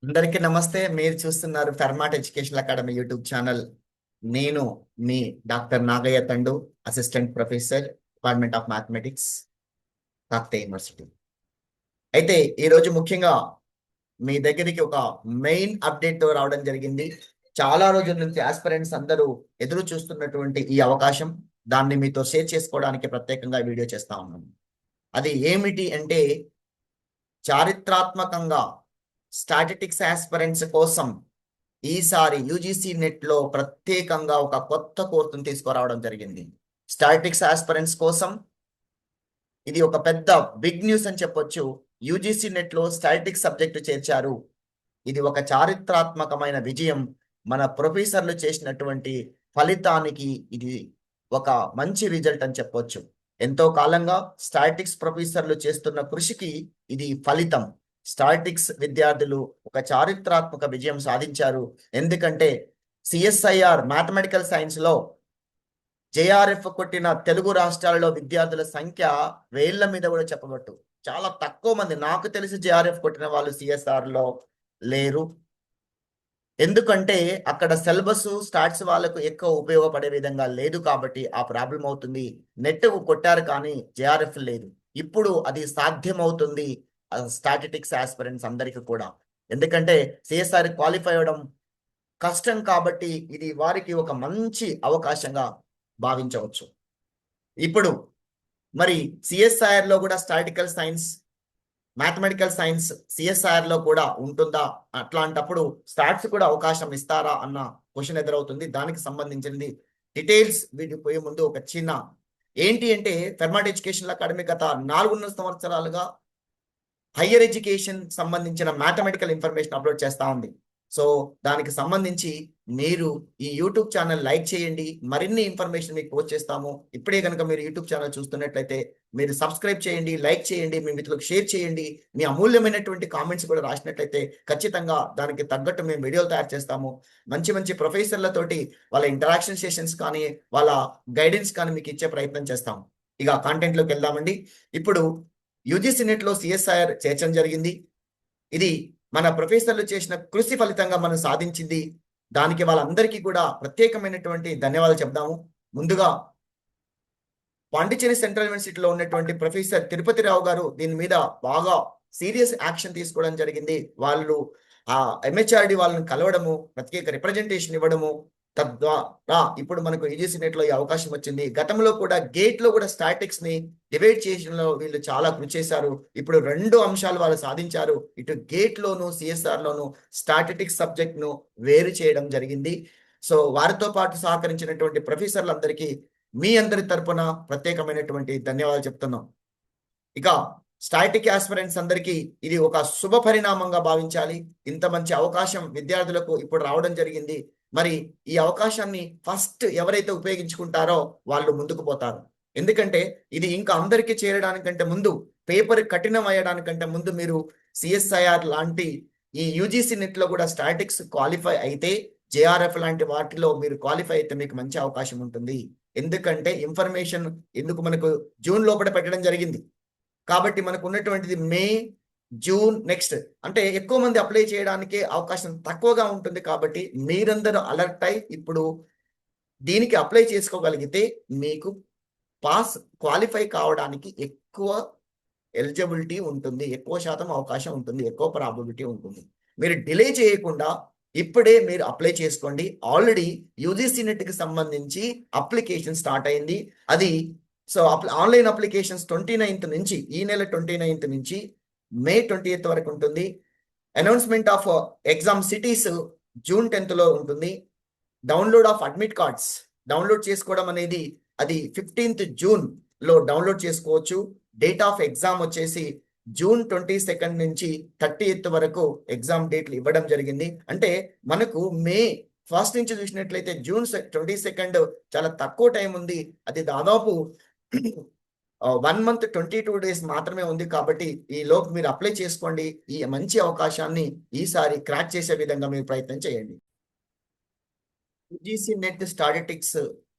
అందరికీ నమస్తే. మీరు చూస్తున్నారు Fermat education academy YouTube channel. నేను మీ doctor Nagaiah Thandu, assistant professor, department of mathematics, Kakatiya university. అయితే ఈరోజు ముఖ్యంగా మీ దగ్గరికి ఒక మెయిన్ అప్డేట్ తో రావడం జరిగింది. చాలా రోజుల నుంచి ఆస్పిరెంట్స్ అందరూ ఎదురు చూస్తున్నటువంటి ఈ అవకాశం, దాన్ని మీతో షేర్ చేసుకోవడానికి ప్రత్యేకంగా వీడియో చేస్తా ఉన్నాను. అది ఏమిటి అంటే, చారిత్రాత్మకంగా స్టాటిస్టిక్స్ ఆస్పిరెంట్స్ కోసం ఈసారి యూజీసీ నెట్ లో ప్రత్యేకంగా ఒక కొత్త కోర్సును తీసుకురావడం జరిగింది. స్టాటిస్టిక్స్ ఆస్పిరెంట్స్ కోసం ఇది ఒక పెద్ద బిగ్ న్యూస్ అని చెప్పొచ్చు. యూజీసీ నెట్ లో స్టాటిస్టిక్స్ సబ్జెక్టు చేర్చారు. ఇది ఒక చారిత్రాత్మకమైన విజయం. మన ప్రొఫెసర్లు చేసినటువంటి ఫలితానికి ఇది ఒక మంచి రిజల్ట్ అని చెప్పొచ్చు. ఎంతో కాలంగా స్టాటిస్టిక్స్ ప్రొఫెసర్లు చేస్తున్న కృషికి ఇది ఫలితం. స్టాటిస్టిక్స్ విద్యార్థులు ఒక చారిత్రాత్మక విజయం సాధించారు. ఎందుకంటే సిఎస్ఐఆర్ మ్యాథమెటికల్ సైన్స్ లో జేఆర్ఎఫ్ కొట్టిన తెలుగు రాష్ట్రాలలో విద్యార్థుల సంఖ్య వేళ్ల మీద కూడా చెప్పబట్టు. చాలా తక్కువ మంది, నాకు తెలిసి జేఆర్ఎఫ్ కొట్టిన వాళ్ళు సిఎస్ఆర్ లో లేరు. ఎందుకంటే అక్కడ సిలబస్ స్టాట్స్ వాళ్ళకు ఎక్కువ ఉపయోగపడే విధంగా లేదు కాబట్టి ఆ ప్రాబ్లం అవుతుంది. నెట్ కొట్టారు కానీ జేఆర్ఎఫ్ లేదు. ఇప్పుడు అది సాధ్యమవుతుంది స్టాటిస్టిక్స్ ఆస్పిరెంట్స్ అందరికీ కూడా. ఎందుకంటే సిఎస్ఆర్ క్వాలిఫై అవ్వడం కష్టం కాబట్టి ఇది వారికి ఒక మంచి అవకాశంగా భావించవచ్చు. ఇప్పుడు మరి సిఎస్ఐఆర్ లో కూడా statistical science, mathematical science CSIR లో కూడా ఉంటుందా? అట్లాంటప్పుడు స్టాట్స్ కూడా అవకాశం ఇస్తారా అన్న క్వశ్చన్ ఎదురవుతుంది. దానికి సంబంధించింది డీటెయిల్స్ వీడియో పోయే ముందు ఒక చిన్న ఏంటి అంటే, ఫెర్మాట్ ఎడ్యుకేషన్ అకాడమీ గత 4.5 సంవత్సరాలుగా హయ్యర్ ఎడ్యుకేషన్ సంబంధించిన మ్యాథమెటికల్ ఇన్ఫర్మేషన్ అప్లోడ్ చేస్తా ఉంది. సో దానికి సంబంధించి మీరు ఈ యూట్యూబ్ ఛానల్ లైక్ చేయండి. మరిన్ని ఇన్ఫర్మేషన్ మీకు పోస్ట్ చేస్తాము. ఇప్పుడే కనుక మీరు యూట్యూబ్ ఛానల్ చూస్తున్నట్లయితే మీరు సబ్స్క్రైబ్ చేయండి, లైక్ చేయండి, మీ మిత్రులకు షేర్ చేయండి. మీ అమూల్యమైనటువంటి కామెంట్స్ కూడా రాసినట్లయితే ఖచ్చితంగా దానికి తగ్గట్టు మేము వీడియోలు తయారు చేస్తాము. మంచి మంచి ప్రొఫెసర్లతోటి వాళ్ళ ఇంటరాక్షన్ సెషన్స్ కానీ వాళ్ళ గైడెన్స్ కానీ మీకు ఇచ్చే ప్రయత్నం చేస్తాము. ఇక కాంటెంట్లోకి వెళ్దామండి. ఇప్పుడు యూజీసీ నెట్ లో సిఎస్ఐఆర్ చేర్చడం జరిగింది. ఇది మన ప్రొఫెసర్లు చేసిన కృషి ఫలితంగా మనం సాధించింది. దానికి వాళ్ళందరికీ కూడా ప్రత్యేకమైనటువంటి ధన్యవాదాలు చెప్దాము. ముందుగా పాండిచ్చేరి సెంట్రల్ యూనివర్సిటీలో ఉన్నటువంటి ప్రొఫెసర్ తిరుపతి రావు గారు దీని మీద బాగా సీరియస్ యాక్షన్ తీసుకోవడం జరిగింది. వాళ్ళు ఆ ఎంహెచ్ఆర్డి వాళ్ళని కలవడము, ప్రత్యేక రిప్రజెంటేషన్ ఇవ్వడము, తద్వారా ఇప్పుడు మనకు యూజీసీ నెట్ లో ఈ అవకాశం వచ్చింది. గతంలో కూడా గేట్ లో కూడా స్టాటిక్స్ ని డిబేట్ చేయడంలో వీళ్ళు చాలా కృషి చేశారు. ఇప్పుడు 2 అంశాలు వాళ్ళు సాధించారు. ఇటు గేట్ లోను సిఎస్ఆర్ లోను స్టాటిస్టిక్స్ సబ్జెక్ట్ ను వేరు చేయడం జరిగింది. సో వారితో పాటు సహకరించినటువంటి ప్రొఫెసర్లందరికీ మీ అందరి తరపున ప్రత్యేకమైనటువంటి ధన్యవాదాలు చెప్తున్నాం. ఇక స్టాటిక్ ఆస్పిరెంట్స్ అందరికీ ఇది ఒక శుభ పరిణామంగా భావించాలి. ఇంత మంచి అవకాశం విద్యార్థులకు ఇప్పుడు రావడం జరిగింది. మరి ఈ అవకాశాన్ని ఫస్ట్ ఎవరైతే ఉపయోగించుకుంటారో వాళ్ళు ముందుకు పోతారు. ఎందుకంటే ఇది ఇంకా అందరికీ చేరడానికంటే ముందు, పేపర్ కఠినం అయ్యడానికంటే ముందు మీరు సిఎస్ఐఆర్ లాంటి ఈ యూజీసీ నెట్ లో కూడా స్టాటిక్స్ క్వాలిఫై అయితే, జేఆర్ఎఫ్ లాంటి వాటిలో మీరు క్వాలిఫై అయితే మీకు మంచి అవకాశం ఉంటుంది. ఎందుకంటే ఇన్ఫర్మేషన్ ఎందుకు మనకు జూన్ లోపల పెట్టడం జరిగింది కాబట్టి మనకు ఉన్నటువంటిది మే, జూన్ నెక్స్ట్ అంటే ఎక్కువ మంది అప్లై చేయడానికి అవకాశం తక్కువగా ఉంటుంది. కాబట్టి మీరందరూ అలర్ట్ అయి ఇప్పుడు దీనికి అప్లై చేసుకోగలిగితే మీకు పాస్ క్వాలిఫై కావడానికి ఎక్కువ ఎలిజిబిలిటీ ఉంటుంది, ఎక్కువ శాతం అవకాశం ఉంటుంది, ఎక్కువ ప్రాబబిలిటీ ఉంటుంది. మీరు డిలే చేయకుండా ఇప్పుడే మీరు అప్లై చేసుకోండి. ఆల్రెడీ యూజీసీ నెట్కి సంబంధించి అప్లికేషన్ స్టార్ట్ అయింది. అది సో ఆన్లైన్ అప్లికేషన్స్ 29th నుంచి, ఈ నెల 29th నుంచి మే 20th వరకు ఉంటుంది. Announcement of exam cities June 10th లో ఉంటుంది. Download of admit cards download చేసుకోవడం అనేది అది 15th జూన్ లో డౌన్లోడ్ చేసుకోవచ్చు. డేట్ ఆఫ్ ఎగ్జామ్ వచ్చేసి జూన్ 22nd నుంచి 30th వరకు ఎగ్జామ్ డేట్లు ఇవ్వడం జరిగింది. అంటే మనకు మే 1st నుంచి చూసినట్లయితే జూన్ 22nd చాలా తక్కువ టైం ఉంది. అది దాదాపు 1 month 22 days మాత్రమే ఉంది. కాబట్టి ఈ లోపు మీరు అప్లై చేసుకోండి. ఈ మంచి అవకాశాన్ని ఈసారి క్రాక్ చేసే విధంగా మీరు ప్రయత్నం చేయండి. యూజీసీ నెట్ స్టాటిస్టిక్స్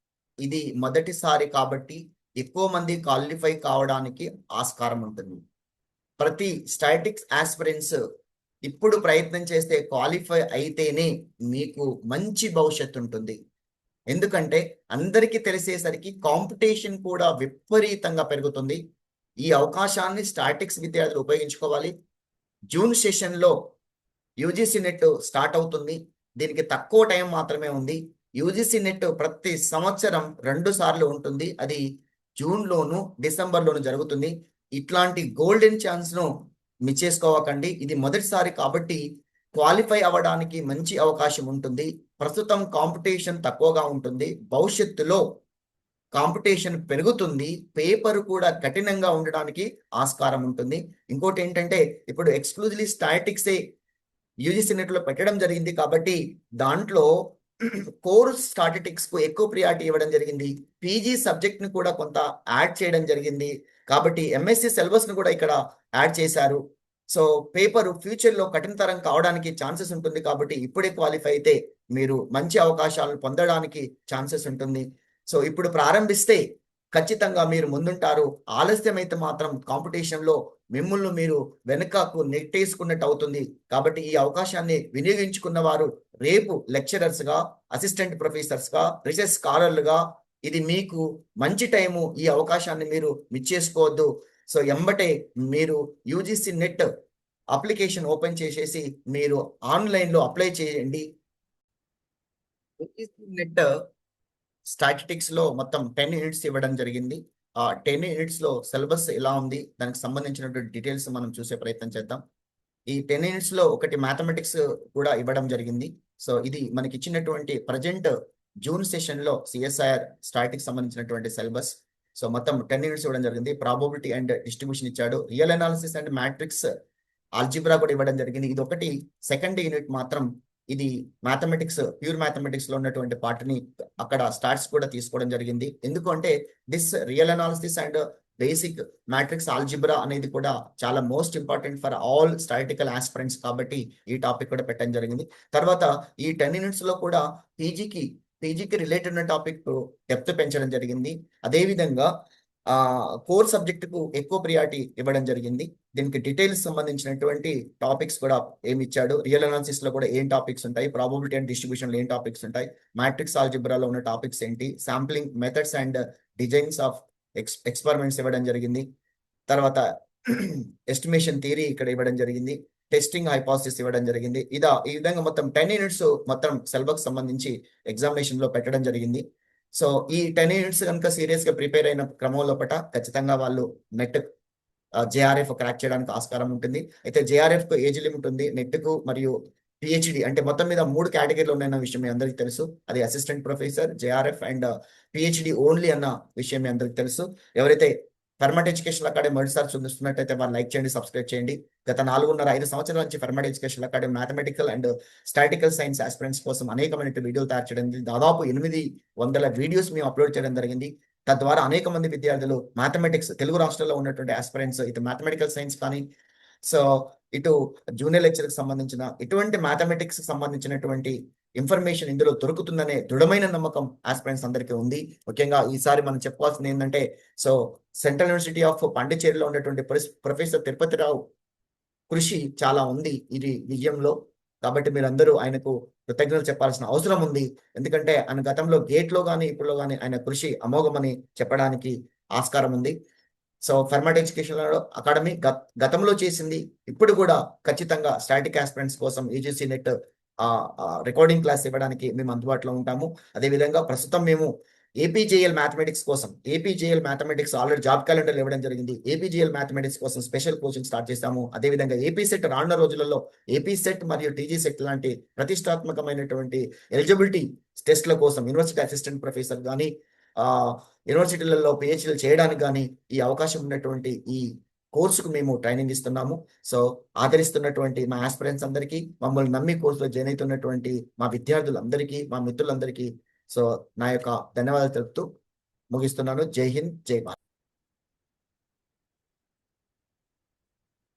ఇది మొదటిసారి కాబట్టి ఎక్కువ మంది క్వాలిఫై కావడానికి ఆస్కారం ఉంటుంది. ప్రతి స్టాటిస్టిక్స్ ఆస్పిరెంట్స్ ఇప్పుడు ప్రయత్నం చేస్తే క్వాలిఫై అయితేనే మీకు మంచి భవిష్యత్తు ఉంటుంది. ఎందుకంటే అందరికీ తెలిసేసరికి కాంపిటీషన్ కూడా విపరీతంగా పెరుగుతుంది. ఈ అవకాశాన్ని స్టాటిక్స్ విద్యార్థులు ఉపయోగించుకోవాలి. జూన్ సెషన్లో యూజీసీ నెట్ స్టార్ట్ అవుతుంది. దీనికి తక్కువ టైం మాత్రమే ఉంది. యూజీసీ నెట్ ప్రతి సంవత్సరం 2 సార్లు ఉంటుంది. అది జూన్లోను డిసెంబర్లోను జరుగుతుంది. ఇట్లాంటి గోల్డెన్ ఛాన్స్ను మిస్ చేసుకోవకండి. ఇది మొదటిసారి కాబట్టి క్వాలిఫై అవ్వడానికి మంచి అవకాశం ఉంటుంది. ప్రస్తుతం కాంపిటీషన్ తక్కువగా ఉంటుంది. భవిష్యత్తులో కాంపిటీషన్ పెరుగుతుంది. పేపర్ కూడా కఠినంగా ఉండడానికి ఆస్కారం ఉంటుంది. ఇంకోటి ఏంటంటే ఇప్పుడు ఎక్స్క్లూజివ్లీ స్టాటిక్సే యూజీసీ నెట్లో పెట్టడం జరిగింది కాబట్టి దాంట్లో కోర్ స్టాటిస్టిక్స్ కు ఎక్కువ ప్రియారిటీ ఇవ్వడం జరిగింది. పీజీ సబ్జెక్ట్ ని కూడా కొంత యాడ్ చేయడం జరిగింది కాబట్టి ఎంఎస్సి సిలబస్ ను కూడా ఇక్కడ యాడ్ చేశారు. సో పేపర్ ఫ్యూచర్ లో కఠినతరం కావడానికి ఛాన్సెస్ ఉంటుంది కాబట్టి ఇప్పుడే క్వాలిఫై అయితే మీరు మంచి అవకాశాలను పొందడానికి ఛాన్సెస్ ఉంటుంది. సో ఇప్పుడు ప్రారంభిస్తే ఖచ్చితంగా మీరు ముందుంటారు. ఆలస్యం అయితే మాత్రం కాంపిటీషన్ లో మిమ్మల్ని మీరు వెనుకకు నెట్టేసుకున్నట్టు అవుతుంది. కాబట్టి ఈ అవకాశాన్ని వినియోగించుకున్న వారు రేపు లెక్చరర్స్ గా, అసిస్టెంట్ ప్రొఫెసర్స్ గా, రీసెర్చ్ స్కాలర్లుగా ఇది మీకు మంచి టైము. ఈ అవకాశాన్ని మీరు మిస్ చేసుకోవద్దు. సో ఎంబటే మీరు యూజీసీ నెట్ అప్లికేషన్ ఓపెన్ చేసేసి మీరు ఆన్లైన్ లో అప్లై చేయండి. యూజీసీ నెట్ స్టాటిస్టిక్స్ లో మొత్తం 10 యూనిట్స్ ఇవ్వడం జరిగింది. ఆ 10 యూనిట్స్ లో సిలబస్ ఎలా ఉంది, దానికి సంబంధించినటువంటి డీటెయిల్స్ మనం చూసే ప్రయత్నం చేద్దాం. ఈ 10 యూనిట్స్ లో ఒకటి మ్యాథమెటిక్స్ కూడా ఇవ్వడం జరిగింది. సో ఇది మనకి ఇచ్చినటువంటి ప్రజెంట్ జూన్ సెషన్ లో సిఎస్ఐఆర్ స్టాటిక్స్ సంబంధించినటువంటి సిలబస్. సో మొత్తం 10 యూనిట్స్ ఇవ్వడం జరిగింది. ప్రాబబిలిటీ అండ్ డిస్ట్రిబ్యూషన్ ఇచ్చాడు. Real analysis and matrix algebra కూడా ఇవ్వడం జరిగింది. ఇది ఒకటి. సెకండ్ యూనిట్ మాత్రం ఇది మ్యాథమెటిక్స్, ప్యూర్ మ్యాథమెటిక్స్ లో ఉన్నటువంటి పార్ట్ ని అక్కడ స్టార్ట్స్ కూడా తీసుకోవడం జరిగింది. ఎందుకంటే this real analysis and basic matrix algebra అనేది కూడా చాలా most important for all statistical aspirants కాబట్టి ఈ టాపిక్ కూడా పెట్టడం జరిగింది. తర్వాత ఈ 10 యూనిట్స్ లో కూడా పీజీకి రిలేటెడ్ ఉన్న టాపిక్ డెప్త్ పెంచడం జరిగింది. అదేవిధంగా కోర్ సబ్జెక్ట్ కు ఎక్కువ ప్రియారిటీ ఇవ్వడం జరిగింది. దీనికి డీటెయిల్స్ సంబంధించినటువంటి టాపిక్స్ కూడా ఏమి ఇచ్చాడు, రియల్ అనాలిసిస్ లో కూడా ఏం టాపిక్స్ ఉంటాయి, ప్రాబబిలిటీ అండ్ డిస్ట్రిబ్యూషన్ లో ఏం టాపిక్స్ ఉంటాయి, మ్యాట్రిక్స్ ఆల్జిబ్రాలో ఉన్న టాపిక్స్ ఏంటి, sampling methods and designs of experiments ఇవ్వడం జరిగింది. తర్వాత ఎస్టిమేషన్ థియరీ ఇక్కడ ఇవ్వడం జరిగింది. టెస్టింగ్ హైపోథసిస్ ఇవ్వడం జరిగింది. ఈ విధంగా మొత్తం 10 యూనిట్స్ మొత్తం సిలబస్ సంబంధించి ఎగ్జామినేషన్ లో పెట్టడం జరిగింది. సో ఈ 10 యూనిట్స్ కనుక సీరియస్ గా ప్రిపేర్ అయిన క్రమంలో ఖచ్చితంగా వాళ్ళు నెట్ జేఆర్ఎఫ్ క్రాక్ చేయడానికి ఆస్కారం ఉంటుంది. అయితే జేఆర్ఎఫ్ కు ఏజ్ లిమిట్ ఉంది. నెట్ కు మరియు పిహెచ్డి అంటే మొత్తం మీద 3 కేటగిరీలు ఉన్నాయన్న విషయం మీ అందరికీ తెలుసు. అది assistant professor, JRF and PhD only అన్న విషయం మీ అందరికీ తెలుసు. ఎవరైతే ఫర్మాట్ ఎడ్యుకేషన్ అకాడమీ మొదటిసారి చూస్తున్నట్టయితే వాళ్ళు లైక్ చేయండి, సబ్స్క్రైబ్ చేయండి. గత 4.5 సంవత్సరాల నుంచి Fermat education academy mathematical and statistical science aspirants కోసం అనేకమైన వీడియోలు తయారు చేయడం జరిగింది. దాదాపు 800 వీడియోస్ మేము అప్లోడ్ చేయడం జరిగింది. తద్వారా అనేక మంది విద్యార్థులు మ్యాథమెటిక్స్, తెలుగు రాష్ట్రాల్లో ఉన్నటువంటి ఆస్పిరెంట్స్ ఇటు మ్యాథమెటికల్ సైన్స్ కానీ, సో ఇటు జూనియర్ లెక్చర్కి సంబంధించిన ఇటువంటి మ్యాథమెటిక్స్ సంబంధించినటువంటి ఇన్ఫర్మేషన్ ఇందులో దొరుకుతుందనే దృఢమైన నమ్మకం ఆస్పిరెంట్స్ అందరికీ ఉంది. ముఖ్యంగా ఈసారి మనం చెప్పుకోవాల్సింది ఏంటంటే, సో సెంట్రల్ యూనివర్సిటీ ఆఫ్ పాండిచేరిలో ఉన్నటువంటి ప్రొఫెసర్ తిరుపతిరావు కృషి చాలా ఉంది ఇది విజయంలో. కాబట్టి మీరందరూ ఆయనకు కృతజ్ఞతలు చెప్పాల్సిన అవసరం ఉంది. ఎందుకంటే ఆయన గతంలో గేట్లో కానీ ఇప్పుడులో కానీ ఆయన కృషి అమోఘమని చెప్పడానికి ఆస్కారం ఉంది. సో ఫర్మాట్ ఎడ్యుకేషన్ అకాడమీ గతంలో చేసింది, ఇప్పుడు కూడా ఖచ్చితంగా స్టాటిక్ ఆస్పిరెంట్స్ కోసం యూజీసీ నెట్ రికార్డింగ్ క్లాస్ ఇవ్వడానికి మేము అందుబాటులో ఉంటాము. అదేవిధంగా ప్రస్తుతం మేము ఏపీజేఎల్ మ్యాథమెటిక్స్ కోసం, ఏపీజేఎల్ మ్యాథమెటిక్స్ ఆల్రెడీ జాబ్ క్యాలెండర్ ఇవ్వడం జరిగింది. ఏపీజేఎల్ మ్యాథమెటిక్స్ కోసం స్పెషల్ కోచింగ్ స్టార్ట్ చేస్తాము. అదేవిధంగా ఏపీ సెట్ రానున్న రోజులలో ఏపీ సెట్ మరియు టీజీ సెట్ లాంటి ప్రతిష్టాత్మకమైనటువంటి ఎలిజిబిలిటీ టెస్ట్ల కోసం యూనివర్సిటీ అసిస్టెంట్ ప్రొఫెసర్ కానీ, యూనివర్సిటీలలో పిహెచ్డీలు చేయడానికి కానీ ఈ అవకాశం ఉన్నటువంటి ఈ కోర్సుకు మేము ట్రైనింగ్ ఇస్తున్నాము. సో ఆదరిస్తున్నటువంటి మా ఆస్పిరెంట్స్ అందరికీ, మమ్మల్ని నమ్మి కోర్సులో జాయిన్ అవుతున్నటువంటి మా విద్యార్థులందరికీ, మా మిత్రులందరికీ సో నా యొక్క ధన్యవాదాలు తెలుపుతూ ముగిస్తున్నాను. జై హింద్, జై భారత్.